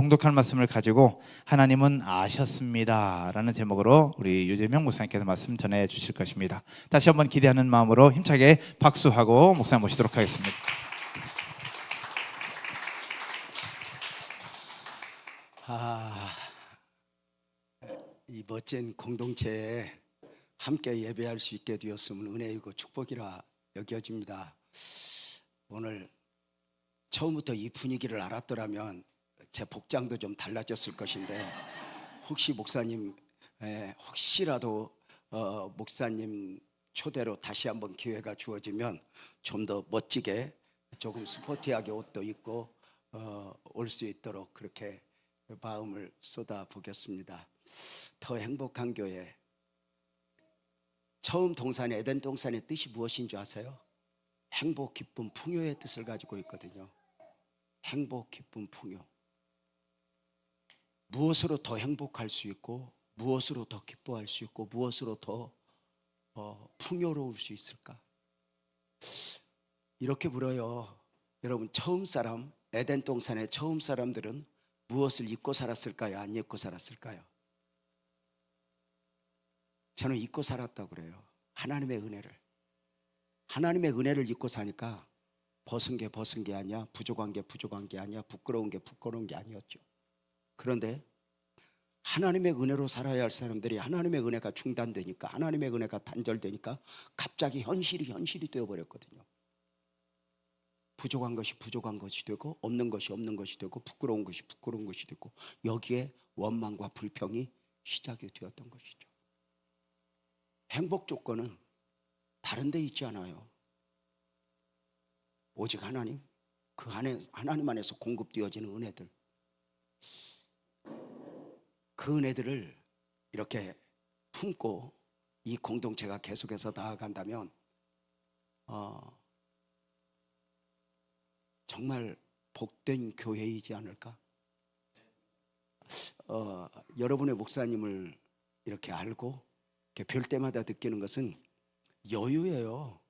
통독할 말씀을 가지고 하나님은 아셨습니다 라는 제목으로 우리 유재명 목사님께서 말씀 전해 주실 것입니다. 다시 한번 기대하는 마음으로 힘차게 박수하고 목사 모시도록 하겠습니다. 이 멋진 공동체에 함께 예배할 수 있게 되었으면 은혜이고 축복이라 여겨집니다. 오늘 처음부터 이 분위기를 알았더라면 제 복장도 좀 달라졌을 것인데, 혹시 목사님 혹시라도 목사님 초대로 다시 한번 기회가 주어지면 좀 더 멋지게 조금 스포티하게 옷도 입고 올 수 있도록 그렇게 마음을 쏟아 보겠습니다. 더 행복한 교회. 처음 동산 에덴 동산의 뜻이 무엇인 줄 아세요? 행복, 기쁨, 풍요의 뜻을 가지고 있거든요. 행복, 기쁨, 풍요. 무엇으로 더 행복할 수 있고, 무엇으로 더 기뻐할 수 있고, 무엇으로 더 풍요로울 수 있을까? 이렇게 물어요. 여러분, 처음 사람, 에덴 동산의 처음 사람들은 무엇을 입고 살았을까요? 안 입고 살았을까요? 저는 입고 살았다고 그래요. 하나님의 은혜를. 하나님의 은혜를 입고 사니까 벗은 게 아니야, 부족한 게 아니야, 부끄러운 게 아니었죠. 그런데 하나님의 은혜로 살아야 할 사람들이 하나님의 은혜가 중단되니까, 하나님의 은혜가 단절되니까 갑자기 현실이 되어버렸거든요. 부족한 것이 되고, 없는 것이 되고, 부끄러운 것이 되고, 여기에 원망과 불평이 시작이 되었던 것이죠. 행복 조건은 다른 데 있지 않아요. 오직 하나님, 그 안에 하나님 안에서 공급되어지는 은혜들, 그 은혜들을 이렇게 품고 이 공동체가 계속해서 나아간다면 정말 복된 교회이지 않을까? 여러분의 목사님을 이렇게 알고 이렇게 뵐 때마다 느끼는 것은 여유예요.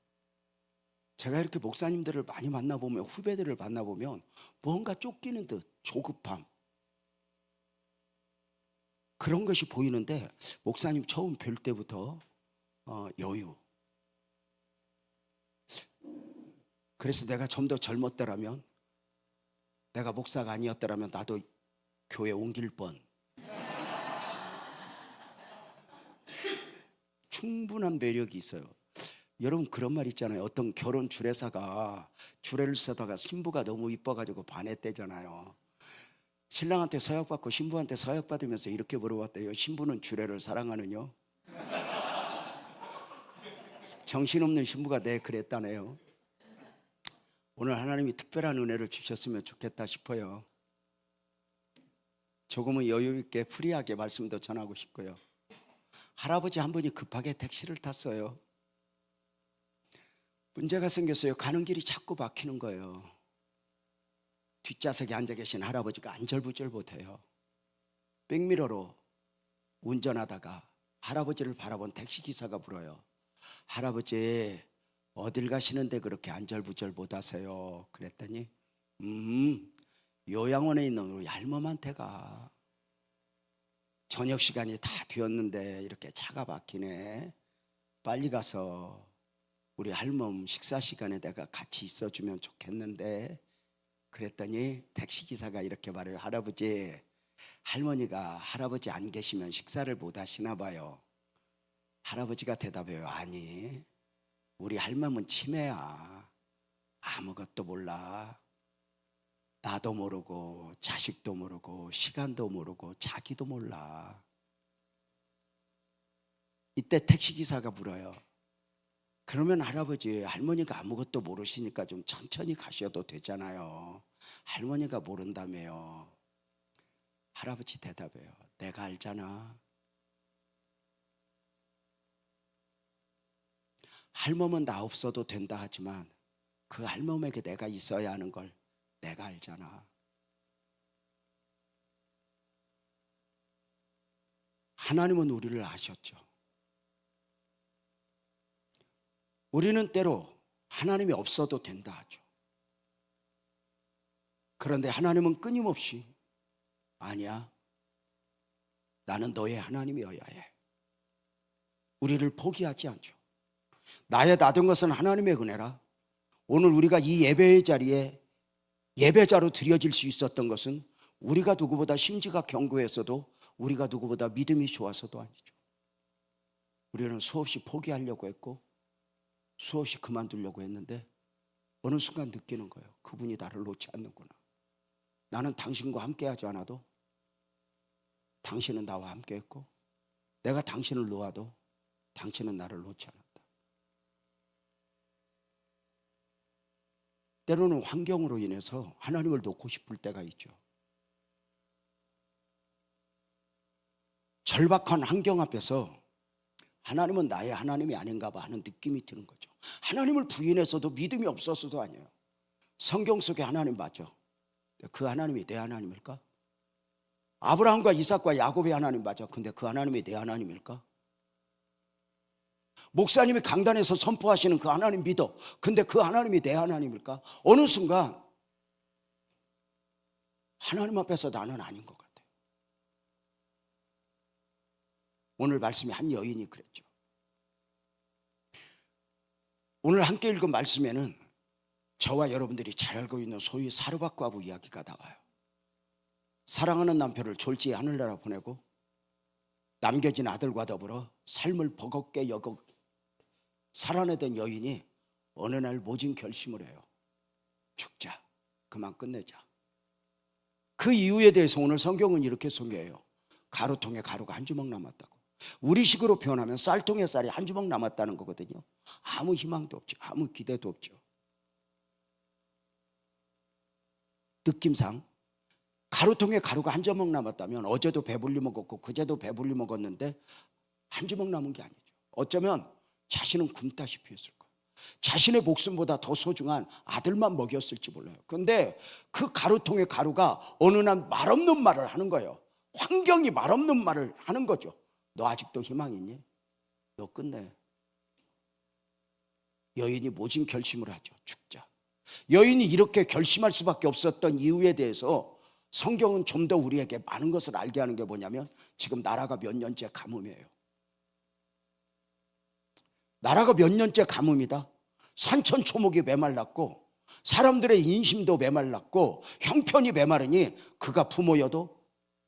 제가 이렇게 목사님들을 많이 만나보면, 후배들을 만나보면 뭔가 쫓기는 듯 조급함, 그런 것이 보이는데, 목사님 처음 뵐 때부터 여유. 그래서 내가 좀 더 젊었더라면, 내가 목사가 아니었더라면 나도 교회 옮길 뻔. 충분한 매력이 있어요. 여러분, 그런 말 있잖아요. 어떤 결혼 주례사가 주례를 서다가 신부가 너무 이뻐가지고 반했대잖아요. 신랑한테 서약받고 신부한테 서약받으면서 이렇게 물어봤대요. 신부는 주례를 사랑하느냐? 정신없는 신부가 그랬다네요. 오늘 하나님이 특별한 은혜를 주셨으면 좋겠다 싶어요. 조금은 여유 있게 프리하게 말씀도 전하고 싶고요. 할아버지 한 분이 급하게 택시를 탔어요. 문제가 생겼어요. 가는 길이 자꾸 막히는 거예요. 뒷좌석에 앉아 계신 할아버지가 안절부절 못해요. 백미러로 운전하다가 할아버지를 바라본 택시기사가 물어요. 할아버지, 어딜 가시는데 그렇게 안절부절 못하세요? 그랬더니 요양원에 있는 우리 할멈한테 가. 저녁 시간이 다 되었는데 이렇게 차가 막히네. 빨리 가서 우리 할멈 식사 시간에 내가 같이 있어주면 좋겠는데. 그랬더니 택시기사가 이렇게 말해요. 할아버지, 할머니가 할아버지 안 계시면 식사를 못 하시나 봐요. 할아버지가 대답해요. 아니, 우리 할멈은 치매야. 아무것도 몰라. 나도 모르고 자식도 모르고 시간도 모르고 자기도 몰라. 이때 택시기사가 물어요. 그러면 할아버지, 할머니가 아무것도 모르시니까 좀 천천히 가셔도 되잖아요. 할머니가 모른다며요. 할아버지 대답해요. 내가 알잖아. 할멈은 나 없어도 된다 하지만 그 할멈에게 내가 있어야 하는 걸 내가 알잖아. 하나님은 우리를 아셨죠. 우리는 때로 하나님이 없어도 된다 하죠. 그런데 하나님은 끊임없이 아니야. 나는 너의 하나님이어야 해. 우리를 포기하지 않죠. 나의 나된 것은 하나님의 은혜라. 오늘 우리가 이 예배의 자리에 예배자로 드려질 수 있었던 것은 우리가 누구보다 심지가 견고했어도, 우리가 누구보다 믿음이 좋아서도 아니죠. 우리는 수없이 포기하려고 했고 수없이 그만두려고 했는데 어느 순간 느끼는 거예요. 그분이 나를 놓지 않는구나. 나는 당신과 함께하지 않아도 당신은 나와 함께했고, 내가 당신을 놓아도 당신은 나를 놓지 않았다. 때로는 환경으로 인해서 하나님을 놓고 싶을 때가 있죠. 절박한 환경 앞에서 하나님은 나의 하나님이 아닌가 봐 하는 느낌이 드는 거죠. 하나님을 부인해서도 믿음이 없어서도 아니에요. 성경 속에 하나님 맞죠? 그 하나님이 내 하나님일까? 아브라함과 이삭과 야곱의 하나님 맞아. 근데 그 하나님이 내 하나님일까? 목사님이 강단에서 선포하시는 그 하나님 믿어. 근데 그 하나님이 내 하나님일까? 어느 순간 하나님 앞에서 나는 아닌 것 같아요. 오늘 말씀이 한 여인이 그랬죠. 오늘 함께 읽은 말씀에는 저와 여러분들이 잘 알고 있는 소위 사르밧 과부 이야기가 나와요. 사랑하는 남편을 졸지에 하늘나라 보내고 남겨진 아들과 더불어 삶을 버겁게 여겨 살아내던 여인이 어느 날 모진 결심을 해요. 죽자, 그만 끝내자. 그 이유에 대해서 오늘 성경은 이렇게 소개해요. 가루통에 가루가 한 주먹 남았다고. 우리식으로 표현하면 쌀통에 쌀이 한 주먹 남았다는 거거든요. 아무 희망도 없죠. 아무 기대도 없죠. 느낌상 가루통에 가루가 한 주먹 남았다면 어제도 배불리 먹었고 그제도 배불리 먹었는데 한 주먹 남은 게 아니죠. 어쩌면 자신은 굶다시피 했을 거예요. 자신의 목숨보다 더 소중한 아들만 먹였을지 몰라요. 그런데 그 가루통의 가루가 어느 날 말없는 말을 하는 거예요. 환경이 말없는 말을 하는 거죠. 너 아직도 희망 있니? 너 끝내. 여인이 모진 결심을 하죠. 죽자. 여인이 이렇게 결심할 수밖에 없었던 이유에 대해서 성경은 좀 더 우리에게 많은 것을 알게 하는 게 뭐냐면, 지금 나라가 몇 년째 가뭄이에요. 나라가 몇 년째 가뭄이다. 산천초목이 메말랐고 사람들의 인심도 메말랐고 형편이 메마르니 그가 부모여도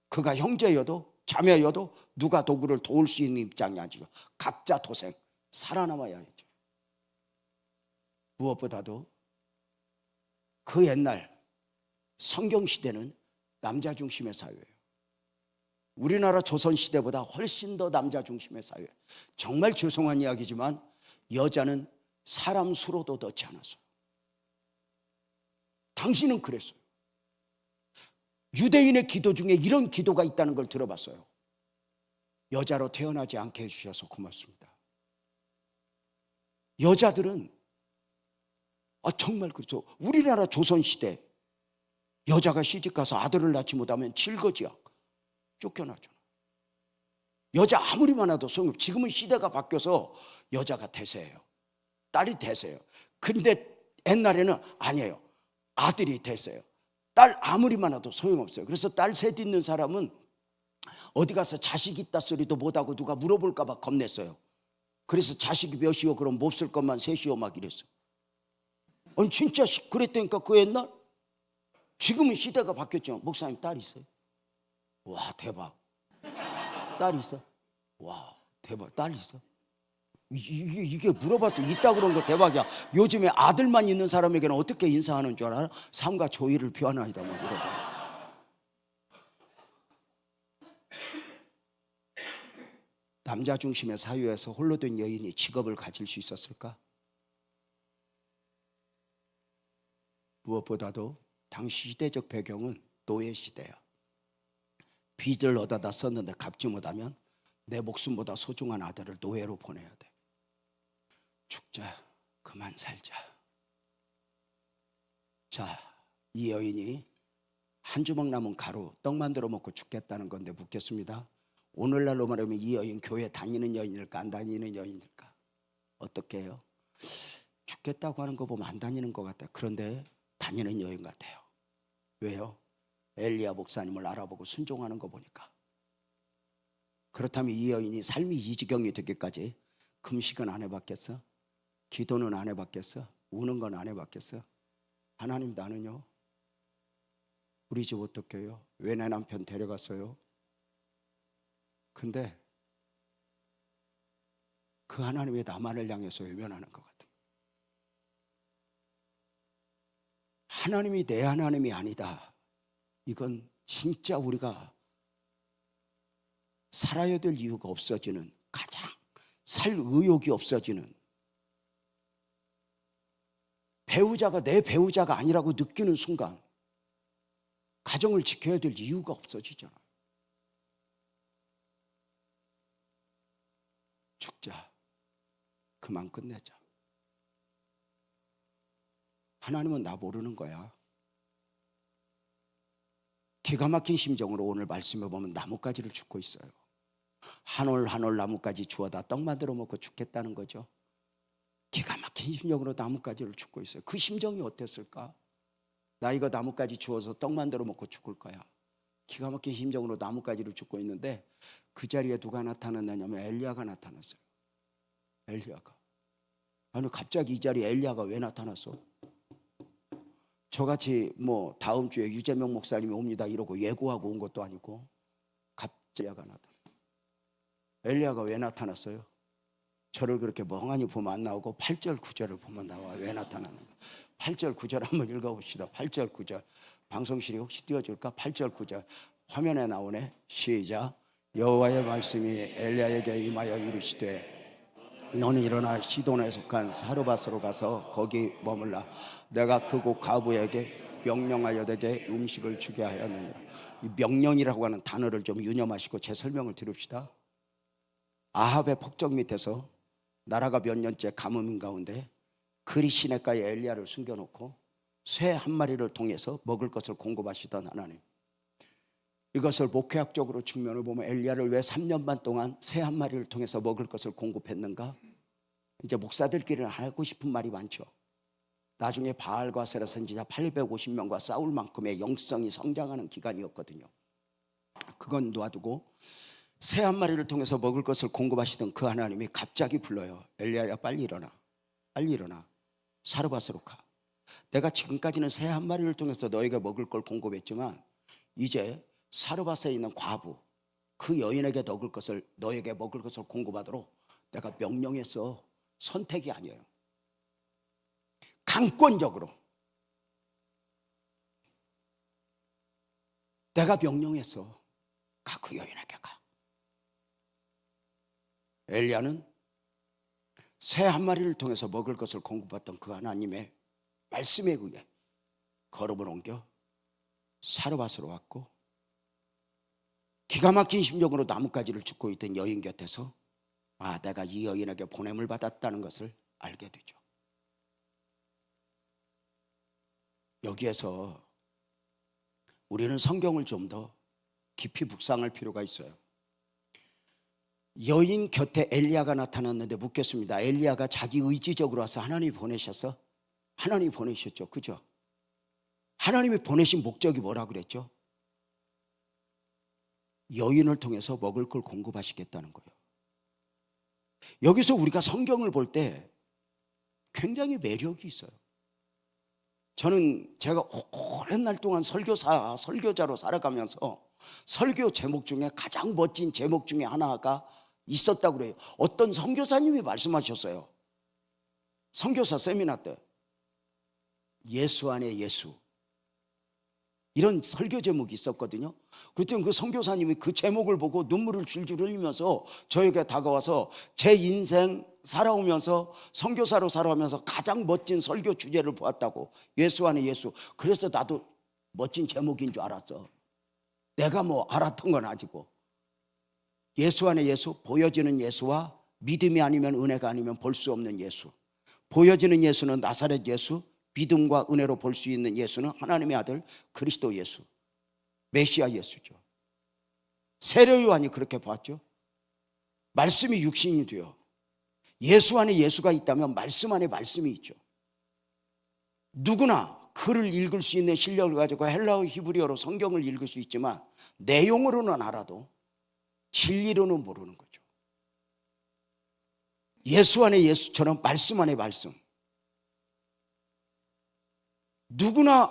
그가 형제여도 자매여도 누가 도구를 도울 수 있는 입장이 아니죠. 각자 도생, 살아남아야 했죠. 무엇보다도 그 옛날 성경 시대는 남자 중심의 사회예요. 우리나라 조선 시대보다 훨씬 더 남자 중심의 사회. 정말 죄송한 이야기지만 여자는 사람 수로도 넣지 않았어요. 당신은 그랬어요. 유대인의 기도 중에 이런 기도가 있다는 걸 들어봤어요. 여자로 태어나지 않게 해주셔서 고맙습니다. 여자들은 정말 그렇죠. 우리나라 조선시대 여자가 시집가서 아들을 낳지 못하면 질거지야. 쫓겨나잖아. 여자 아무리 많아도 소용없어. 지금은 시대가 바뀌어서 여자가 대세예요. 딸이 대세예요. 근데 옛날에는 아니에요. 아들이 대세예요. 딸 아무리 많아도 소용없어요. 그래서 딸 셋 있는 사람은 어디 가서 자식 있다 소리도 못하고 누가 물어볼까 봐 겁냈어요. 그래서 자식이 몇이요? 그럼 몹쓸 것만 셋이요? 막 이랬어요. 아니 진짜 그랬다니까 그 옛날. 지금은 시대가 바뀌었죠. 목사님 딸 있어요? 와 대박. 딸 있어? 와 대박. 딸 있어? 이게 물어봤어. 있다 그런 거 대박이야. 요즘에 아들만 있는 사람에게는 어떻게 인사하는 줄 알아? 삼가 조의를 표하나이다 뭐 이러고. 남자 중심의 사회에서 홀로 된 여인이 직업을 가질 수 있었을까? 무엇보다도 당시 시대적 배경은 노예 시대야. 빚을 얻어다 썼는데 갚지 못하면 내 목숨보다 소중한 아들을 노예로 보내야 돼. 죽자, 그만 살자. 자, 이 여인이 한 주먹 남은 가루, 떡 만들어 먹고 죽겠다는 건데 묻겠습니다. 오늘날로 말하면 이 여인 교회 다니는 여인일까 안 다니는 여인일까? 어떻게 해요? 죽겠다고 하는 거 보면 안 다니는 것 같아요. 그런데 다니는 여인 같아요. 왜요? 엘리야 목사님을 알아보고 순종하는 거 보니까. 그렇다면 이 여인이 삶이 이 지경이 되기까지 금식은 안 해봤겠어? 기도는 안 해봤겠어? 우는 건 안 해봤겠어? 하나님, 나는요, 우리 집 어떻게 해요? 왜 내 남편 데려갔어요? 근데 그 하나님의 나만을 향해서 외면하는 것 같아요. 하나님이 내 하나님이 아니다. 이건 진짜 우리가 살아야 될 이유가 없어지는, 가장 살 의욕이 없어지는, 배우자가 내 배우자가 아니라고 느끼는 순간 가정을 지켜야 될 이유가 없어지잖아. 죽자. 그만 끝내자. 하나님은 나 모르는 거야. 기가 막힌 심정으로 오늘 말씀해 보면 나뭇가지를 줍고 있어요. 한 올 한 올 나뭇가지 주워다 떡 만들어 먹고 죽겠다는 거죠. 기가 막힌 심정으로 나뭇가지를 줍고 있어요. 그 심정이 어땠을까? 나 이거 나뭇가지 주워서 떡 만들어 먹고 죽을 거야. 기가 막힌 심정으로 나뭇가지를 줍고 있는데 그 자리에 누가 나타났냐면 엘리야가 나타났어요. 엘리야가. 아니, 갑자기 이 자리에 엘리야가 왜 나타났어? 저같이 뭐 다음 주에 유재명 목사님이 옵니다 이러고 예고하고 온 것도 아니고 갑자기 엘리야가 나타났어요. 엘리야가 왜 나타났어요? 저를 그렇게 멍하니 보면 안 나오고 8절 9절을 보면 나와. 왜 나타났는가? 8절 9절 한번 읽어봅시다. 8절 9절. 방송실이 혹시 띄워줄까? 8절 9절 화면에 나오네. 시작. 여호와의 말씀이 엘리야에게 임하여 이르시되 너는 일어나 시돈에 속한 사르밧으로 가서 거기 머물라. 내가 그곳 과부에게 명령하여 내게 음식을 주게 하였느니라. 이 명령이라고 하는 단어를 좀 유념하시고 제 설명을 들읍시다. 아합의 폭정 밑에서 나라가 몇 년째 가뭄인 가운데 그리 시냇가에 엘리야를 숨겨놓고 새 한 마리를 통해서 먹을 것을 공급하시던 하나님, 이것을 목회학적으로 측면을 보면 엘리야를 왜 3년 반 동안 새 한 마리를 통해서 먹을 것을 공급했는가? 이제 목사들끼리는 하고 싶은 말이 많죠. 나중에 바알과 세라 선지자 850명과 싸울 만큼의 영성이 성장하는 기간이었거든요. 그건 놔두고 새 한 마리를 통해서 먹을 것을 공급하시던 그 하나님이 갑자기 불러요. 엘리야야, 빨리 일어나. 빨리 일어나. 사르밧으로 가. 내가 지금까지는 새 한 마리를 통해서 너에게 먹을 걸 공급했지만 이제 사르밧에 있는 과부, 그 여인에게 너에게 먹을 것을 공급하도록 내가 명령했어. 선택이 아니에요. 강권적으로 내가 명령했어. 가, 그 여인에게 가. 엘리야는 새 한 마리를 통해서 먹을 것을 공급받던 그 하나님의 말씀에 의해 걸음을 옮겨 사르밧으로 왔고, 기가 막힌 심정으로 나뭇가지를 줍고 있던 여인 곁에서 내가 이 여인에게 보냄을 받았다는 것을 알게 되죠. 여기에서 우리는 성경을 좀 더 깊이 묵상할 필요가 있어요. 여인 곁에 엘리야가 나타났는데 묻겠습니다. 엘리야가 자기 의지적으로 와서 하나님이 보내셨어? 하나님이 보내셨죠. 그죠? 하나님이 보내신 목적이 뭐라 그랬죠? 여인을 통해서 먹을 걸 공급하시겠다는 거예요. 여기서 우리가 성경을 볼 때 굉장히 매력이 있어요. 저는 제가 오랜 날 동안 설교자로 살아가면서 설교 제목 중에 가장 멋진 제목 중에 하나가 있었다고 그래요. 어떤 선교사님이 말씀하셨어요. 선교사 세미나 때 예수 안에 예수, 이런 설교 제목이 있었거든요. 그랬더니 그 선교사님이 그 제목을 보고 눈물을 줄줄 흘리면서 저에게 다가와서 제 인생 살아오면서 선교사로 살아오면서 가장 멋진 설교 주제를 보았다고. 예수 안에 예수. 그래서 나도 멋진 제목인 줄 알았어. 내가 뭐 알았던 건 아니고. 예수 안에 예수, 보여지는 예수와 믿음이 아니면 은혜가 아니면 볼 수 없는 예수. 보여지는 예수는 나사렛 예수, 믿음과 은혜로 볼 수 있는 예수는 하나님의 아들 그리스도 예수, 메시아 예수죠. 세례 요한이 그렇게 봤죠. 말씀이 육신이 되어 예수 안에 예수가 있다면 말씀 안에 말씀이 있죠. 누구나 글을 읽을 수 있는 실력을 가지고 헬라어 히브리어로 성경을 읽을 수 있지만 내용으로는 알아도 진리로는 모르는 거죠. 예수 안에 예수처럼 말씀 안에 말씀. 누구나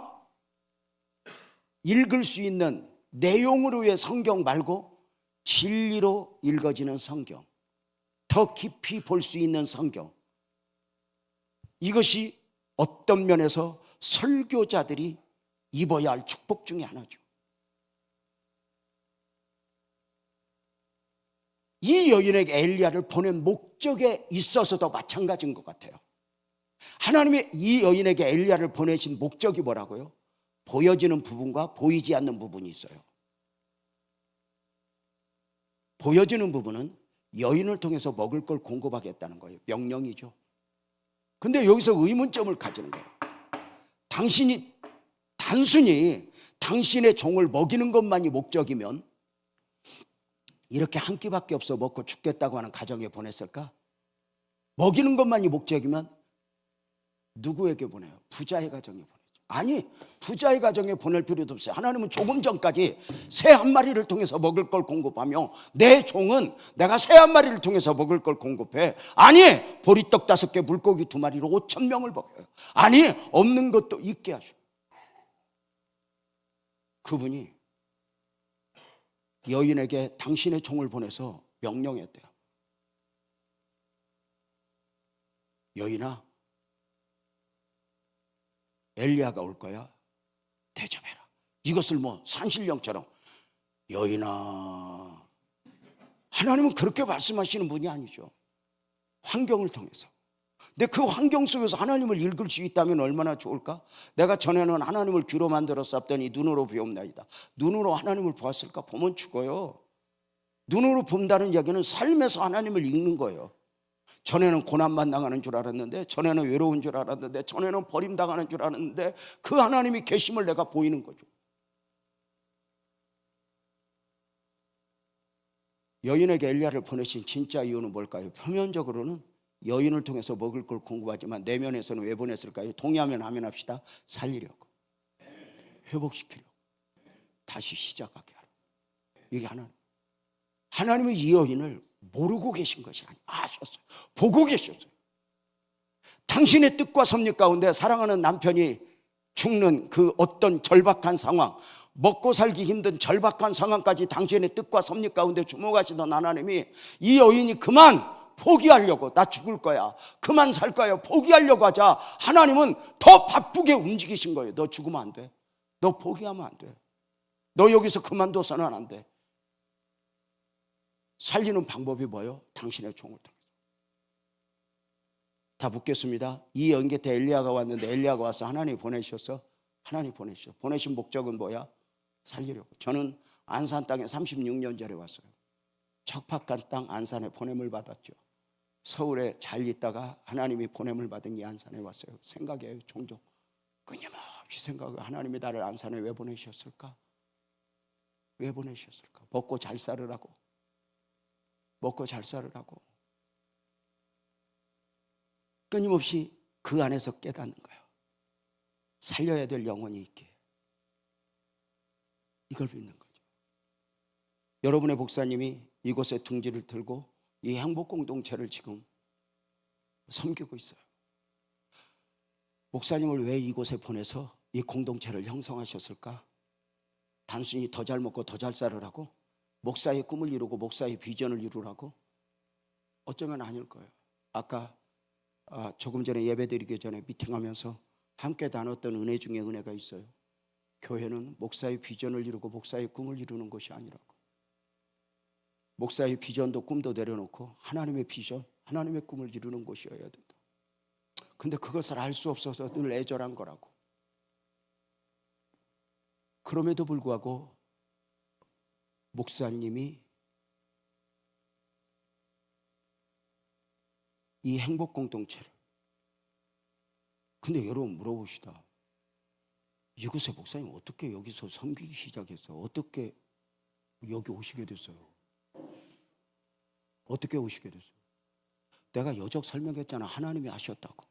읽을 수 있는 내용으로의 성경 말고 진리로 읽어지는 성경, 더 깊이 볼 수 있는 성경, 이것이 어떤 면에서 설교자들이 입어야 할 축복 중에 하나죠. 이 여인에게 엘리야를 보낸 목적에 있어서도 마찬가지인 것 같아요. 하나님이 이 여인에게 엘리야를 보내신 목적이 뭐라고요? 보여지는 부분과 보이지 않는 부분이 있어요. 보여지는 부분은 여인을 통해서 먹을 걸 공급하겠다는 거예요. 명령이죠. 근데 여기서 의문점을 가지는 거예요. 당신이 단순히 당신의 종을 먹이는 것만이 목적이면 이렇게 한 끼밖에 없어 먹고 죽겠다고 하는 가정에 보냈을까? 먹이는 것만이 목적이면 누구에게 보내요? 부자의 가정에 보내죠. 아니, 부자의 가정에 보낼 필요도 없어요. 하나님은 조금 전까지 새 한 마리를 통해서 먹을 걸 공급하며 내 종은 내가 새 한 마리를 통해서 먹을 걸 공급해. 아니, 보리떡 5개 물고기 2마리로 5,000명을 먹여요. 아니, 없는 것도 있게 하셔. 그분이 여인에게 당신의 종을 보내서 명령했대요. 여인아, 엘리야가 올 거야. 대접해라. 이것을 뭐 산신령처럼. 여인아, 하나님은 그렇게 말씀하시는 분이 아니죠. 환경을 통해서. 근데 그 환경 속에서 하나님을 읽을 수 있다면 얼마나 좋을까? 내가 전에는 하나님을 귀로 만들어 쌌더니 눈으로 배움나이다. 눈으로 하나님을 보았을까? 보면 죽어요. 눈으로 본다는 이야기는 삶에서 하나님을 읽는 거예요. 전에는 고난만 당하는 줄 알았는데, 전에는 외로운 줄 알았는데, 전에는 버림당하는 줄 알았는데 그 하나님이 계심을 내가 보이는 거죠. 여인에게 엘리야를 보내신 진짜 이유는 뭘까요? 표면적으로는 여인을 통해서 먹을 걸 공급하지만 내면에서는 왜 보냈을까요? 동의하면 아멘 합시다. 살리려고, 회복시키려고, 다시 시작하게 하려고. 이게 하나님은 이 여인을 모르고 계신 것이 아니에요. 아셨어요. 보고 계셨어요. 당신의 뜻과 섭리 가운데 사랑하는 남편이 죽는 그 어떤 절박한 상황, 먹고 살기 힘든 절박한 상황까지 당신의 뜻과 섭리 가운데 주목하시던 하나님이 이 여인이 그만 포기하려고, 나 죽을 거야, 그만 살 거야, 포기하려고 하자 하나님은 더 바쁘게 움직이신 거예요. 너 죽으면 안 돼. 너 포기하면 안 돼. 너 여기서 그만둬서는 안 돼. 살리는 방법이 뭐예요? 당신의 종을 통해서. 다 묻겠습니다. 이 여인 곁에 엘리야가 왔는데 엘리야가 와서 하나님 보내셨어? 하나님 보내셨어. 보내신 목적은 뭐야? 살리려고. 저는 안산 땅에 36년 전에 왔어요. 척박한 땅 안산에 보냄을 받았죠. 서울에 잘 있다가 하나님이 보냄을 받은 이 안산에 왔어요. 생각해요. 종종 끊임없이 생각해요. 하나님이 나를 안산에 왜 보내셨을까? 왜 보내셨을까? 먹고 잘 살으라고. 먹고 잘 살으라고. 끊임없이 그 안에서 깨닫는 거예요. 살려야 될 영혼이 있게. 이걸 믿는 거죠. 여러분의 목사님이 이곳에 둥지를 들고 이 행복 공동체를 지금 섬기고 있어요. 목사님을 왜 이곳에 보내서 이 공동체를 형성하셨을까? 단순히 더 잘 먹고 더 잘 살으라고? 목사의 꿈을 이루고 목사의 비전을 이루라고? 어쩌면 아닐 거예요. 아까 조금 전에 예배드리기 전에 미팅하면서 함께 나눴던 은혜 중에 은혜가 있어요. 교회는 목사의 비전을 이루고 목사의 꿈을 이루는 것이 아니라고. 목사의 비전도 꿈도 내려놓고 하나님의 비전, 하나님의 꿈을 이루는 것이어야 된다. 근데 그것을 알 수 없어서 늘 애절한 거라고. 그럼에도 불구하고 목사님이 이 행복 공동체를, 근데 여러분 물어봅시다. 이곳에 목사님 어떻게 여기서 섬기기 시작했어요? 어떻게 여기 오시게 됐어요? 어떻게 오시게 됐어요? 내가 여적 설명했잖아. 하나님이 하셨다고.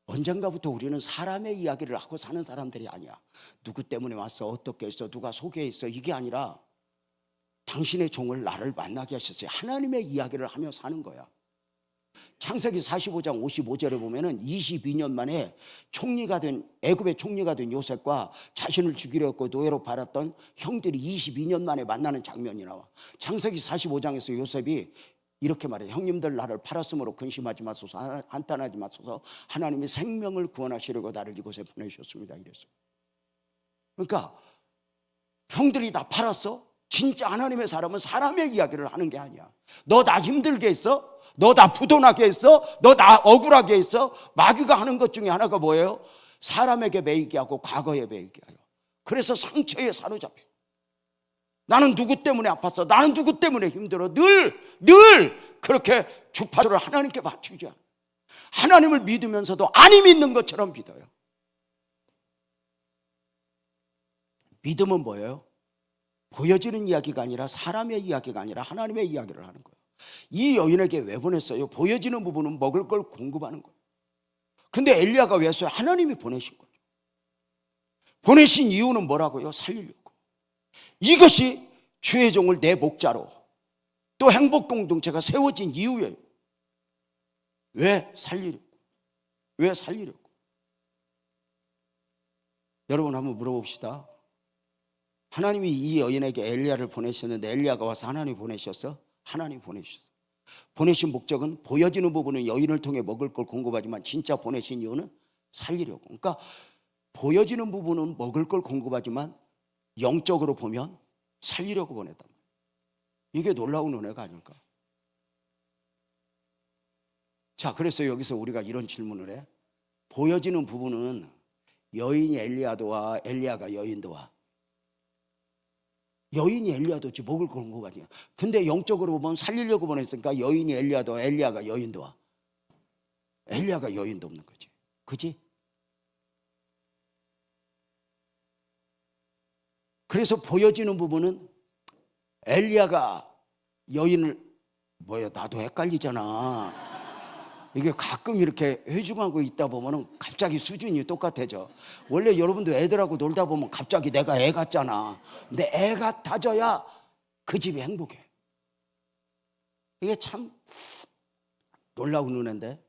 언젠가부터 우리는 사람의 이야기를 하고 사는 사람들이 아니야. 누구 때문에 왔어, 어떻게 했어, 누가 소개했어, 이게 아니라 당신의 종을 나를 만나게 하셨어요. 하나님의 이야기를 하며 사는 거야. 창세기 45장 55절에 보면은 22년 만에 애굽의 총리가 된 요셉과 자신을 죽이려 했고 노예로 팔았던 형들이 22년 만에 만나는 장면이 나와. 창세기 45장에서 요셉이 이렇게 말해. 형님들 나를 팔았으므로 근심하지 마소서, 한탄하지 마소서. 하나님이 생명을 구원하시려고 나를 이곳에 보내셨습니다. 이랬어요. 그러니까 형들이 다 팔았어? 진짜 하나님의 사람은 사람의 이야기를 하는 게 아니야. 너 나 힘들게 했어? 너 나 부도나게 했어? 너 나 억울하게 했어? 마귀가 하는 것 중에 하나가 뭐예요? 사람에게 매이게 하고 과거에 매이게 해요. 그래서 상처에 사로잡혀. 나는 누구 때문에 아팠어? 나는 누구 때문에 힘들어? 늘 그렇게 주파수를 하나님께 맞추지 않아. 하나님을 믿으면서도 아니 믿는 것처럼 믿어요. 믿음은 뭐예요? 보여지는 이야기가 아니라 사람의 이야기가 아니라 하나님의 이야기를 하는 거예요. 이 여인에게 왜 보냈어요? 보여지는 부분은 먹을 걸 공급하는 거예요. 근데 엘리야가 왜 했어요? 하나님이 보내신 거죠. 보내신 이유는 뭐라고요? 살리려고. 이것이 주의 종을 내 목자로 또 행복 공동체가 세워진 이유예요. 왜 살리려고? 왜 살리려고? 여러분 한번 물어봅시다. 하나님이 이 여인에게 엘리야를 보내셨는데 엘리야가 와서 하나님 보내셨어? 하나님 보내셨어. 보내신 목적은 보여지는 부분은 여인을 통해 먹을 걸 공급하지만 진짜 보내신 이유는 살리려고. 그러니까 보여지는 부분은 먹을 걸 공급하지만 영적으로 보면 살리려고 보냈단 말이에요. 이게 놀라운 은혜가 아닐까? 자, 그래서 여기서 우리가 이런 질문을 해. 보여지는 부분은 여인이 엘리야도 와, 엘리야가 여인도 와. 여인이 엘리야도 없지 먹을 걸 공급하지. 근데 영적으로 보면 살리려고 보냈으니까 여인이 엘리야도 와, 엘리야가 여인도 와. 엘리야가 여인도 없는 거지. 그지? 그래서 보여지는 부분은 엘리야가 여인을 나도 헷갈리잖아. 이게 가끔 이렇게 회중하고 있다 보면은 갑자기 수준이 똑같아져. 원래 여러분도 애들하고 놀다 보면 갑자기 내가 애 같잖아. 근데 애 같아져야 그 집이 행복해. 이게 참 놀라운 은혜인데,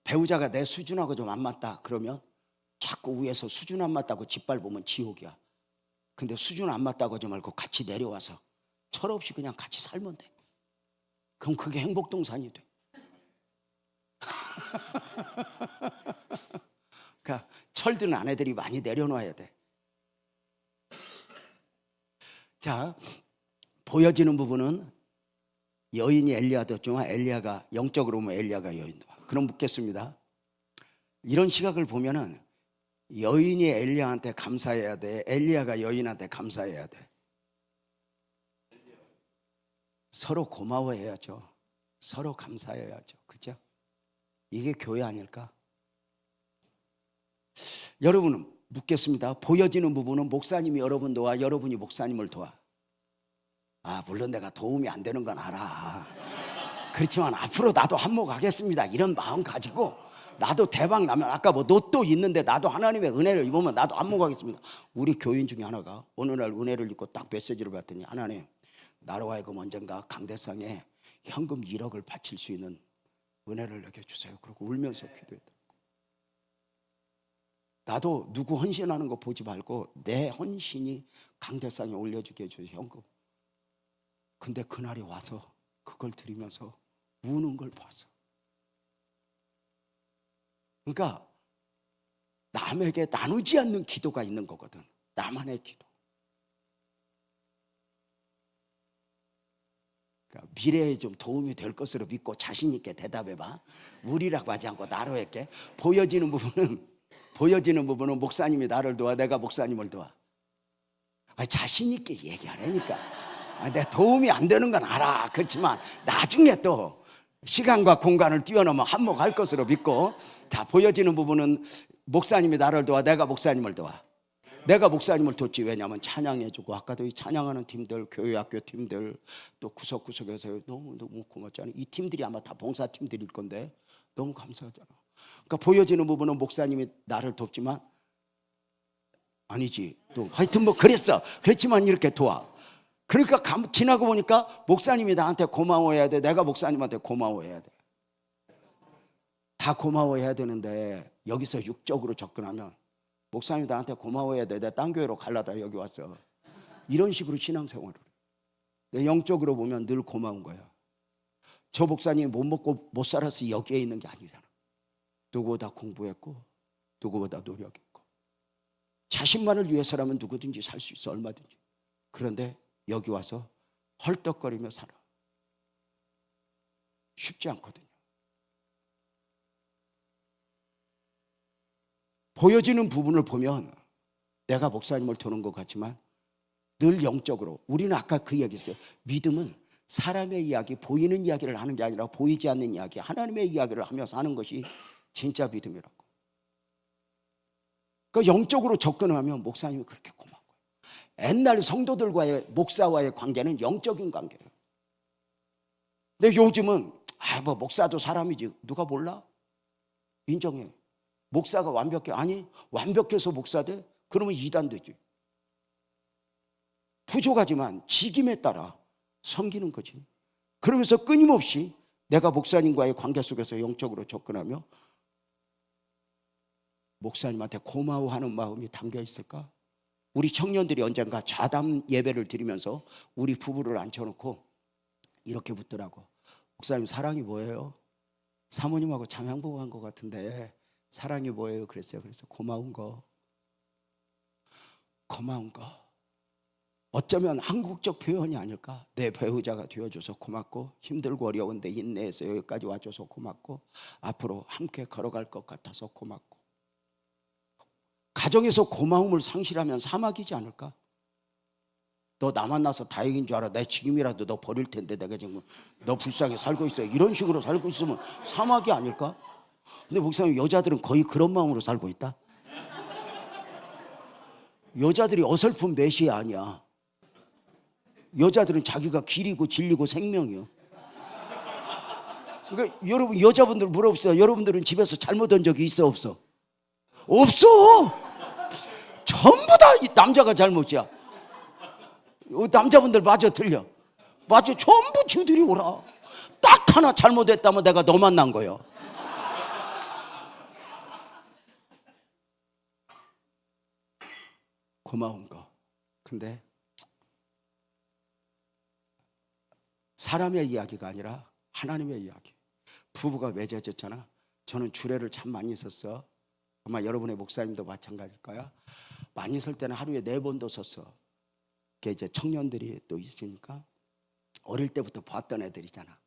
배우자가 내 수준하고 좀 안 맞다 그러면 자꾸 위에서 수준 안 맞다고 짓밟으면 지옥이야. 근데 수준 안 맞다고 하지 말고 같이 내려와서 철없이 그냥 같이 살면 돼. 그럼 그게 행복동산이 돼. 그러니까 철든 아내들이 많이 내려놔야 돼. 자, 보여지는 부분은 여인이 엘리야도 없지만 엘리야가 영적으로 보면 엘리야가 여인도. 그럼 묻겠습니다. 이런 시각을 보면은 여인이 엘리야한테 감사해야 돼, 엘리야가 여인한테 감사해야 돼? 서로 고마워해야죠. 서로 감사해야죠. 그죠? 이게 교회 아닐까? 여러분은 묻겠습니다. 보여지는 부분은 목사님이 여러분 도와, 여러분이 목사님을 도와. 물론 내가 도움이 안 되는 건 알아. 그렇지만 앞으로 나도 한몫하겠습니다. 이런 마음 가지고 나도 대박 나면, 아까 뭐 로또 있는데 나도 하나님의 은혜를 입으면 나도 한몫하겠습니다. 우리 교인 중에 하나가 어느 날 은혜를 입고 딱 메시지를 받더니, 하나님, 나로 하여금 언젠가 강대상에 현금 1억을 바칠 수 있는 은혜를 내게 주세요. 그러고 울면서 기도했다. 나도 누구 헌신하는 거 보지 말고 내 헌신이 강대상에 올려주게 해주세요, 현금. 근데 그날이 와서 그걸 드리면서 우는 걸 봤어. 그러니까 남에게 나누지 않는 기도가 있는 거거든. 나만의 기도. 그러니까 미래에 좀 도움이 될 것으로 믿고 자신 있게 대답해봐. 우리라고 하지 않고 나로 할게. 보여지는 부분은 목사님이 나를 도와, 내가 목사님을 도와. 자신 있게 얘기하라니까. 내 도움이 안 되는 건 알아. 그렇지만 나중에 또 시간과 공간을 뛰어넘어 한몫할 것으로 믿고. 다 보여지는 부분은 목사님이 나를 도와, 내가 목사님을 도와. 내가 목사님을 돕지. 왜냐하면 찬양해주고, 아까도 이 찬양하는 팀들, 교회 학교 팀들, 또 구석구석에서 너무 고맙잖아요. 이 팀들이 아마 다 봉사팀들일 건데 너무 감사하잖아. 그러니까 보여지는 부분은 목사님이 나를 돕지만 아니지. 또 하여튼 뭐 그랬지만 이렇게 도와. 그러니까 지나고 보니까 목사님이 나한테 고마워해야 돼. 내가 목사님한테 고마워해야 돼. 다 고마워해야 되는데 여기서 육적으로 접근하면 목사님 나한테 고마워해야 돼. 내가 딴 교회로 갈라다 여기 왔어. 이런 식으로 신앙생활을 해. 영적으로 보면 늘 고마운 거야. 저 목사님이 못 먹고 못 살아서 여기에 있는 게 아니잖아. 누구보다 공부했고 누구보다 노력했고 자신만을 위해서라면 누구든지 살 수 있어. 얼마든지. 그런데 여기 와서 헐떡거리며 살아. 쉽지 않거든요. 보여지는 부분을 보면 내가 목사님을 도는 것 같지만 늘 영적으로 우리는 아까 그 이야기했어요. 믿음은 사람의 이야기, 보이는 이야기를 하는 게 아니라 보이지 않는 이야기, 하나님의 이야기를 하며 사는 것이 진짜 믿음이라고. 그 영적으로 접근하면 목사님이 그렇게 고마운 거예요. 옛날 성도들과의 목사와의 관계는 영적인 관계예요. 근데 요즘은 뭐 목사도 사람이지 누가 몰라? 인정해. 목사가 완벽해. 아니 완벽해서 목사 돼? 그러면 이단 되지. 부족하지만 직임에 따라 섬기는 거지. 그러면서 끊임없이 내가 목사님과의 관계 속에서 영적으로 접근하며 목사님한테 고마워하는 마음이 담겨 있을까? 우리 청년들이 언젠가 좌담 예배를 드리면서 우리 부부를 앉혀놓고 이렇게 묻더라고. 목사님 사랑이 뭐예요? 사모님하고 잠양보고 한 것 같은데 사랑이 뭐예요? 그랬어요. 그래서 고마운 거. 어쩌면 한국적 표현이 아닐까? 내 배우자가 되어줘서 고맙고 힘들고 어려운데 인내해서 여기까지 와줘서 고맙고 앞으로 함께 걸어갈 것 같아서 고맙고. 가정에서 고마움을 상실하면 사막이지 않을까? 너 나 만나서 다행인 줄 알아. 내 지금이라도 너 버릴 텐데 내가 지금 너 불쌍히 살고 있어. 이런 식으로 살고 있으면 사막이 아닐까? 근데 목사님 여자들은 거의 그런 마음으로 살고 있다. 여자들이 어설픈 메시아 아니야. 여자들은 자기가 길이고 진리고 생명이요. 그러니까 여러분 여자분들 물어보세요. 여러분들은 집에서 잘못한 적이 있어 없어? 없어. 전부 다 남자가 잘못이야. 남자분들 마저 틀려. 마저 전부 주들이 오라. 딱 하나 잘못했다면 내가 너 만난 거예요. 고마운 거. 근데 사람의 이야기가 아니라 하나님의 이야기. 부부가 맺어졌잖아. 저는 주례를 참 많이 썼어. 아마 여러분의 목사님도 마찬가지일 거야. 많이 설 때는 하루에 4번도 썼어. 그게 이제 청년들이 또 있으니까 어릴 때부터 봤던 애들이잖아.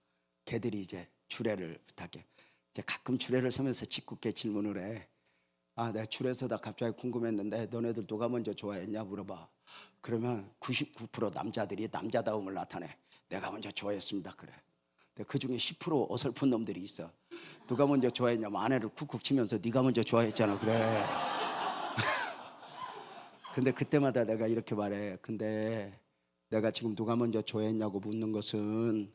걔들이 이제 주례를 부탁해. 이제 가끔 주례를 서면서 짓궂게 질문을 해. 아, 내가 주례 서다 갑자기 궁금했는데 너네들 누가 먼저 좋아했냐 물어봐. 그러면 99% 남자들이 남자다움을 나타내. 내가 먼저 좋아했습니다. 그래. 근데 그중에 10% 어설픈 놈들이 있어. 누가 먼저 좋아했냐면 아내를 쿡쿡 치면서 네가 먼저 좋아했잖아. 그래. 근데 그때마다 내가 이렇게 말해. 근데 내가 지금 누가 먼저 좋아했냐고 묻는 것은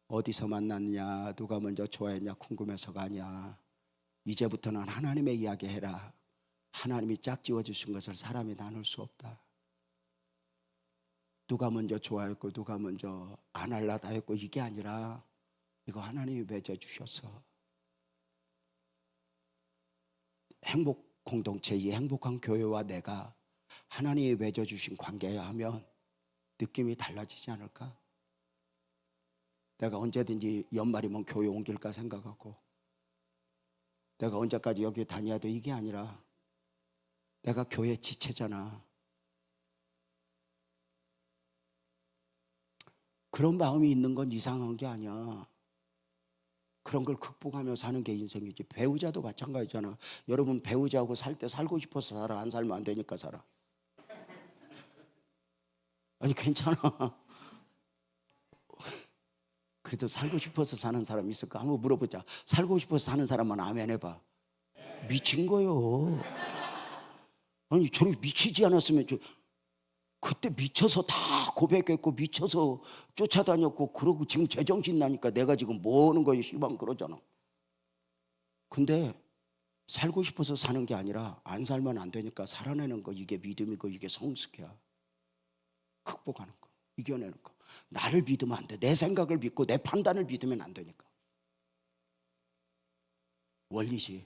어디서 만났냐, 누가 먼저 좋아했냐 궁금해서가 아니야. 이제부터는 하나님의 이야기 해라. 하나님이 짝지어 주신 것을 사람이 나눌 수 없다. 누가 먼저 좋아했고 누가 먼저 안 할라다 했고 이게 아니라 이거 하나님이 맺어 주셨어. 행복 공동체, 이 행복한 교회와 내가 하나님이 맺어 주신 관계야 하면 느낌이 달라지지 않을까? 내가 언제든지 연말이면 교회 옮길까 생각하고, 내가 언제까지 여기 다녀도 이게 아니라 내가 교회 지체잖아. 그런 마음이 있는 건 이상한 게 아니야. 그런 걸 극복하며 사는 게 인생이지. 배우자도 마찬가지잖아. 여러분 배우자하고 살 때 살고 싶어서 살아? 안 살면 안 되니까 살아? 아니 괜찮아. 그래도 살고 싶어서 사는 사람 있을까? 한번 물어보자. 살고 싶어서 사는 사람만 아멘 해봐. 미친 거요. 아니 저렇게 미치지 않았으면 그때 미쳐서 다 고백했고 미쳐서 쫓아다녔고 그러고 지금 제정신 나니까 내가 지금 뭐 하는 거예요? 시방 그러잖아. 근데 살고 싶어서 사는 게 아니라 안 살면 안 되니까 살아내는 거, 이게 믿음이고 이게 성숙이야. 극복하는 거, 이겨내는 거. 나를 믿으면 안 돼. 내 생각을 믿고 내 판단을 믿으면 안 되니까. 원리지.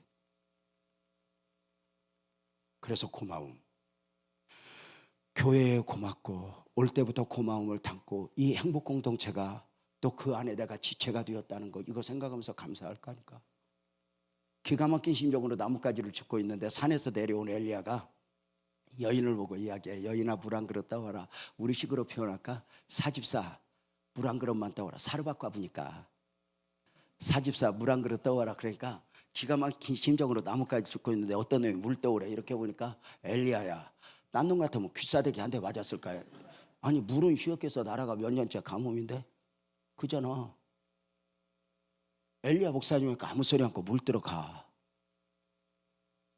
그래서 고마움. 교회에 고맙고 올 때부터 고마움을 담고 이 행복 공동체가 또 그 안에 내가 지체가 되었다는 거, 이거 생각하면서 감사할까 하니까. 기가 막힌 심정으로 나뭇가지를 짚고 있는데 산에서 내려온 엘리야가 여인을 보고 이야기해. 여인아, 물 한 그릇 떠와라. 우리식으로 표현할까? 사집사, 물 한 그릇만 떠와라. 사르밧과 부니까 사집사, 물 한 그릇 떠와라. 그러니까 기가 막힌 심정으로 나뭇가지 짚고 있는데 어떤 놈이 물 떠오래. 이렇게 보니까 엘리야야, 딴 놈 같으면 귀싸대기 한 대 맞았을 거야. 아니, 물은 쉬었겠어. 나라가 몇 년째 가뭄인데. 그잖아. 엘리야 목사님이니까 아무 소리 않고 물 들어가.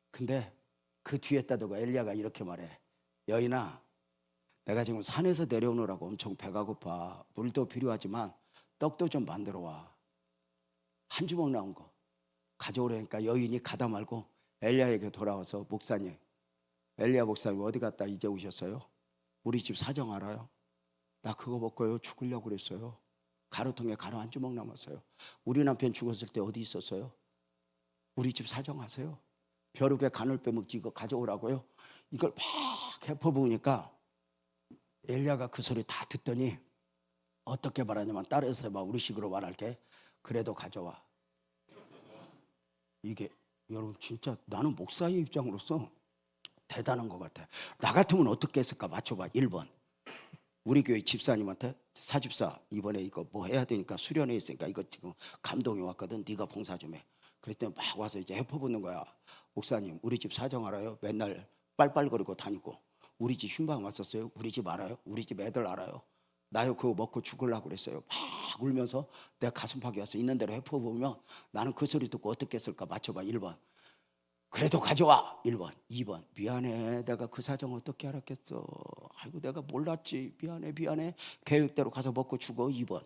근데 그 뒤에다 두고 엘리야가 이렇게 말해. 여인아, 내가 지금 산에서 내려오느라고 엄청 배가 고파. 물도 필요하지만 떡도 좀 만들어 와. 한 주먹 나온 거 가져오려니까 여인이 가다 말고 엘리야에게 돌아와서, 목사님, 엘리야 목사님 어디 갔다 이제 오셨어요? 우리 집 사정 알아요? 나 그거 먹고요 죽으려고 그랬어요. 가루통에 가루 한 주먹 남았어요. 우리 남편 죽었을 때 어디 있었어요? 우리 집 사정 아세요? 벼룩에 간을 빼먹지 이거 가져오라고요. 이걸 막 해퍼부으니까 엘리야가 그 소리 다 듣더니 어떻게 말하냐면, 따라서 해봐. 우리식으로 말할게. 그래도 가져와. 이게 여러분 진짜 나는 목사의 입장으로서 대단한 것 같아. 나 같으면 어떻게 했을까? 맞춰봐. 1번, 우리 교회 집사님한테, 사집사 이번에 이거 뭐 해야 되니까 수련회 있으니까 이거 지금 감동이 왔거든. 네가 봉사 좀 해. 그랬더니 막 와서 이제 해퍼붙는 거야. 목사님, 우리 집 사정 알아요? 맨날 빨빨거리고 다니고. 우리 집 흉방 왔었어요. 우리 집 알아요? 우리 집 애들 알아요? 나요 그거 먹고 죽으려고 그랬어요. 막 울면서 내 가슴팍이 와서 있는 대로 해퍼보면 나는 그 소리 듣고 어떻게 했을까? 맞춰봐. 1번, 그래도 가져와. 1번. 2번, 미안해, 내가 그 사정 어떻게 알았겠어. 아이고 내가 몰랐지. 미안해. 계획대로 가서 먹고 죽어. 2번.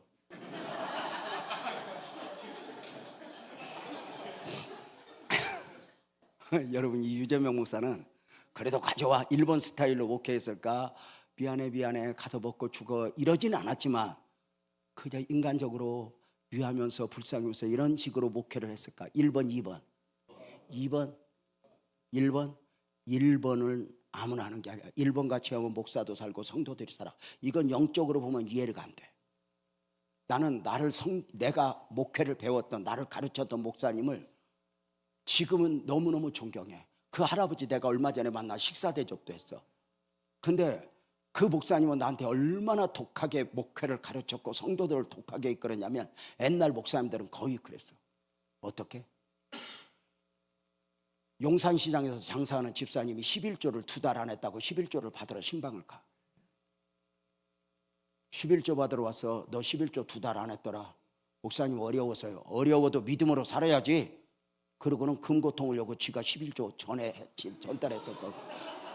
여러분, 이 유재명 목사는 그래도 가져와 1번 스타일로 목회했을까? 미안해 가서 먹고 죽어 이러진 않았지만 그냥 인간적으로 위하면서 불쌍하면서 이런 식으로 목회를 했을까? 1번, 2번, 1번을 아무나 하는 게 아니라 1번 같이 하면 목사도 살고 성도들이 살아. 이건 영적으로 보면 이해가 안 돼. 나는 내가 목회를 배웠던, 나를 가르쳤던 목사님을 지금은 너무너무 존경해. 그 할아버지 내가 얼마 전에 만나 식사 대접도 했어. 근데 그 목사님은 나한테 얼마나 독하게 목회를 가르쳤고 성도들을 독하게 이끌었냐면, 옛날 목사님들은 거의 그랬어. 어떻게? 용산시장에서 장사하는 집사님이 11조를 2달 안 했다고 11조를 받으러 신방을 가. 11조 받으러 왔어. 너 11조 2달 안 했더라. 목사님 어려워서요. 어려워도 믿음으로 살아야지. 그러고는 금고통 오려고 지가 11조 전달에 했던 거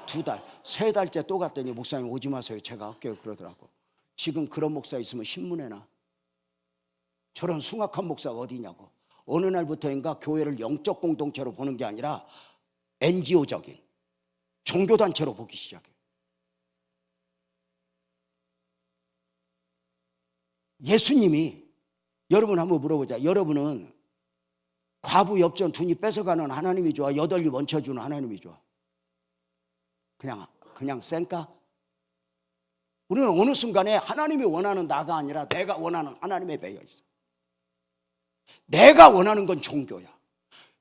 2달, 3달째 또 갔더니 목사님 오지 마세요. 제가 할게요. 그러더라고. 지금 그런 목사 있으면 신문에 나. 저런 숭악한 목사가 어디냐고. 어느 날부터인가 교회를 영적 공동체로 보는 게 아니라 NGO적인 종교단체로 보기 시작해. 예수님이, 여러분 한번 물어보자. 여러분은 과부 엽전 두니 뺏어가는 하나님이 좋아? 여덟리 멈춰주는 하나님이 좋아? 그냥 쌩까? 우리는 어느 순간에 하나님이 원하는 나가 아니라 내가 원하는 하나님에 매여 있어. 내가 원하는 건 종교야.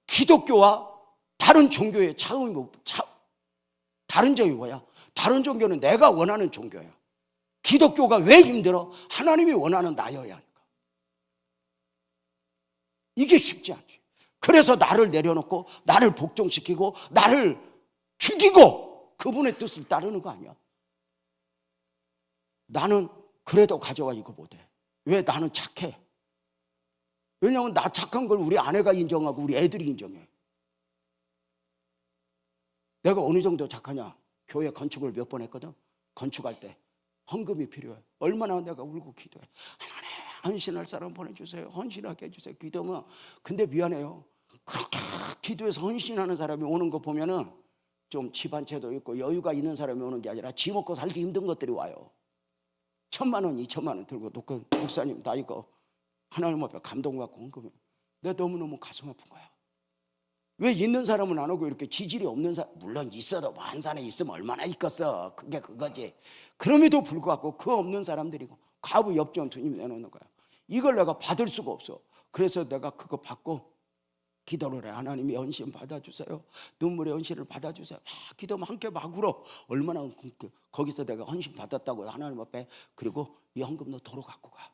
기독교와 다른 종교의 다른 점이 뭐야? 다른 종교는 내가 원하는 종교야. 기독교가 왜 힘들어? 하나님이 원하는 나여야 하니까. 이게 쉽지 않지. 그래서 나를 내려놓고 나를 복종시키고 나를 죽이고 그분의 뜻을 따르는 거 아니야. 나는 그래도 가져와 이거 못해. 왜? 나는 착해. 왜냐하면 나 착한 걸 우리 아내가 인정하고 우리 애들이 인정해. 내가 어느 정도 착하냐? 교회 건축을 몇 번 했거든. 건축할 때 헌금이 필요해. 얼마나 내가 울고 기도해. 하나님 헌신할 사람 보내주세요. 헌신하게 해주세요. 기도하면. 근데 미안해요. 그렇게 기도해서 헌신하는 사람이 오는 거 보면은 좀 집안채도 있고 여유가 있는 사람이 오는 게 아니라 지 먹고 살기 힘든 것들이 와요. 1,000만 원, 2,000만 원 들고 또 그 목사님 나 이거 하나님 앞에 감동받고 온 거면 내가 너무너무 가슴 아픈 거야. 왜 있는 사람은 안 오고 이렇게 지질이 없는 사람, 물론 있어도 뭐 한 산에 있으면 얼마나 있겠어. 그게 그거지. 그럼에도 불구하고 그 없는 사람들이고 가부 엽전 주님이 내놓는 거야. 이걸 내가 받을 수가 없어. 그래서 내가 그거 받고 기도를 해. 하나님이 헌신 받아주세요. 눈물의 헌신을 받아주세요. 막 기도하면 함께 막 울어. 얼마나 거기서 내가 헌신 받았다고 하나님 앞에. 그리고 이 헌금도 도로 갖고 가.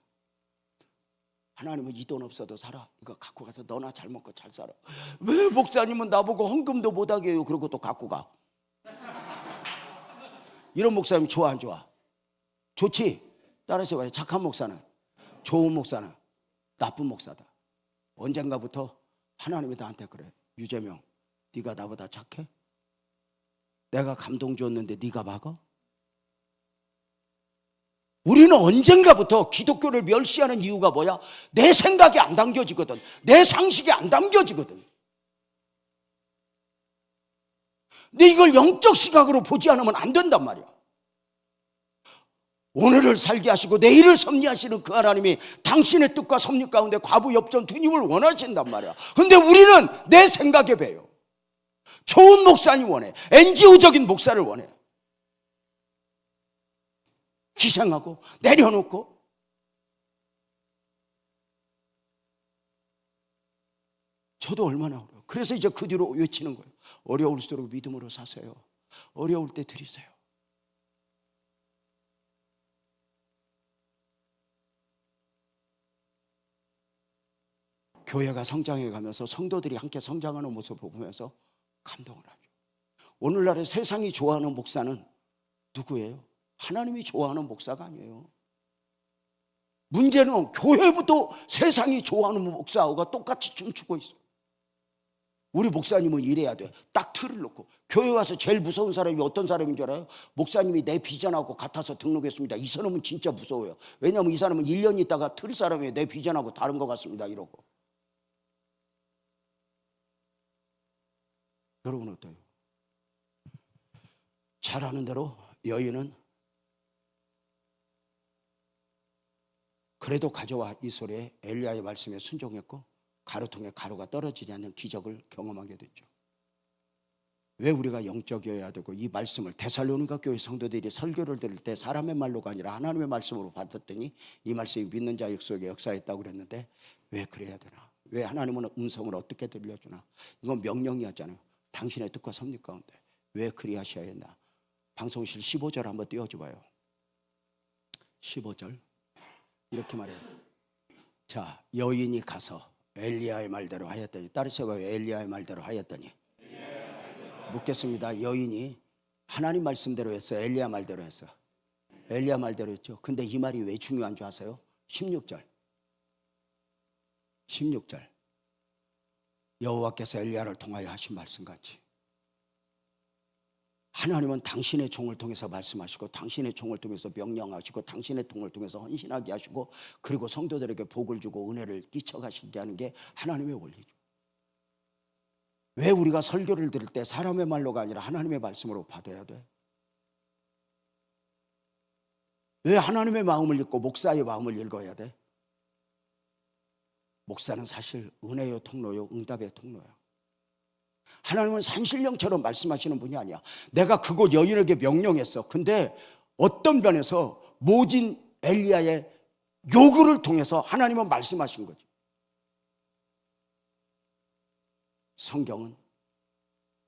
하나님은 이 돈 없어도 살아. 이거 갖고 가서 너나 잘 먹고 잘 살아. 왜 목사님은 나보고 헌금도 못하게 해요? 그러고 또 갖고 가. 이런 목사님 좋아 안 좋아? 좋지. 따라서 봐요. 착한 목사는, 좋은 목사는, 나쁜 목사다. 언젠가부터 하나님이 나한테 그래. 유재명, 네가 나보다 착해? 내가 감동 줬는데 네가 막어? 우리는 언젠가부터 기독교를 멸시하는 이유가 뭐야? 내 생각이 안 담겨지거든. 내 상식이 안 담겨지거든. 근데 이걸 영적 시각으로 보지 않으면 안 된단 말이야. 오늘을 살게 하시고 내일을 섭리하시는 그 하나님이 당신의 뜻과 섭리 가운데 과부 엽전 두님을 원하신단 말이야. 근데 우리는 내 생각에 배요. 좋은 목사님 원해. NGO적인 목사를 원해. 희생하고 내려놓고. 저도 얼마나 어려워. 그래서 이제 그 뒤로 외치는 거예요. 어려울수록 믿음으로 사세요. 어려울 때 드리세요. 교회가 성장해 가면서 성도들이 함께 성장하는 모습을 보면서 감동을 하죠. 오늘날의 세상이 좋아하는 목사는 누구예요? 하나님이 좋아하는 목사가 아니에요. 문제는 교회부터 세상이 좋아하는 목사하고 똑같이 춤추고 있어요. 우리 목사님은 이래야 돼. 딱 틀을 놓고. 교회 와서 제일 무서운 사람이 어떤 사람인 줄 알아요? 목사님이 내 비전하고 같아서 등록했습니다. 이 사람은 진짜 무서워요. 왜냐하면 이 사람은 1년 있다가 틀 사람이에요. 내 비전하고 다른 것 같습니다 이러고. 여러분 어때요? 잘 아는 대로 여인은 그래도 가져와 이 소리에 엘리야의 말씀에 순종했고 가루통에 가루가 떨어지지 않는 기적을 경험하게 됐죠. 왜 우리가 영적이어야 되고 이 말씀을 데살로니가 교회 성도들이 설교를 들을 때 사람의 말로가 아니라 하나님의 말씀으로 받았더니 이 말씀이 믿는 자 속에 역사했다고 그랬는데 왜 그래야 되나? 왜 하나님은 음성을 어떻게 들려주나? 이건 명령이었잖아요. 당신의 뜻과 섭리 가운데 왜 그리하셔야 했나? 방송실 15절 한번 띄워줘봐요. 15절 이렇게 말해요. 자, 여인이 가서 엘리야의 말대로 하였더니, 따르셔봐요. 엘리야의 말대로 하였더니. 묻겠습니다. 여인이 하나님 말씀대로 했어? 엘리야 말대로 했어? 엘리야 말대로 했죠. 근데 이 말이 왜 중요한 줄 아세요? 16절 여호와께서 엘리야를 통하여 하신 말씀같이 하나님은 당신의 종을 통해서 말씀하시고 당신의 종을 통해서 명령하시고 당신의 종을 통해서 헌신하게 하시고 그리고 성도들에게 복을 주고 은혜를 끼쳐가시게 하는 게 하나님의 원리죠. 왜 우리가 설교를 들을 때 사람의 말로가 아니라 하나님의 말씀으로 받아야 돼? 왜 하나님의 마음을 읽고 목사의 마음을 읽어야 돼? 목사는 사실 은혜의 통로요, 응답의 통로야. 하나님은 산신령처럼 말씀하시는 분이 아니야. 내가 그곳 여인에게 명령했어. 근데 어떤 면에서 모진 엘리야의 요구를 통해서 하나님은 말씀하신 거지. 성경은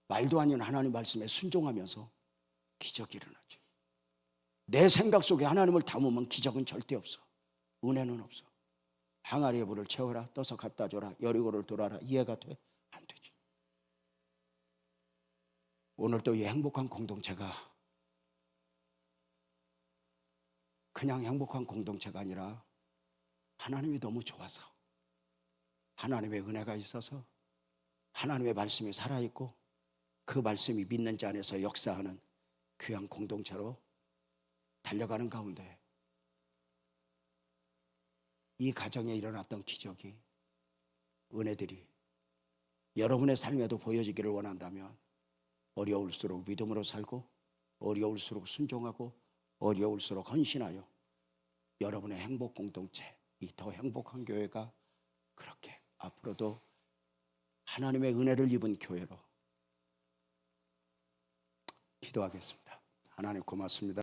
말도 아닌 하나님 말씀에 순종하면서 기적이 일어나죠. 내 생각 속에 하나님을 담으면 기적은 절대 없어. 은혜는 없어. 항아리에 물을 채워라, 떠서 갖다 줘라, 여리고를 돌아라, 이해가 돼? 안 되지. 오늘 또 이 행복한 공동체가 그냥 행복한 공동체가 아니라 하나님이 너무 좋아서, 하나님의 은혜가 있어서, 하나님의 말씀이 살아있고 그 말씀이 믿는 자 안에서 역사하는 귀한 공동체로 달려가는 가운데 이 가정에 일어났던 기적이, 은혜들이 여러분의 삶에도 보여지기를 원한다면 어려울수록 믿음으로 살고 어려울수록 순종하고 어려울수록 헌신하여 여러분의 행복 공동체, 이 더 행복한 교회가 그렇게 앞으로도 하나님의 은혜를 입은 교회로 기도하겠습니다. 하나님 고맙습니다.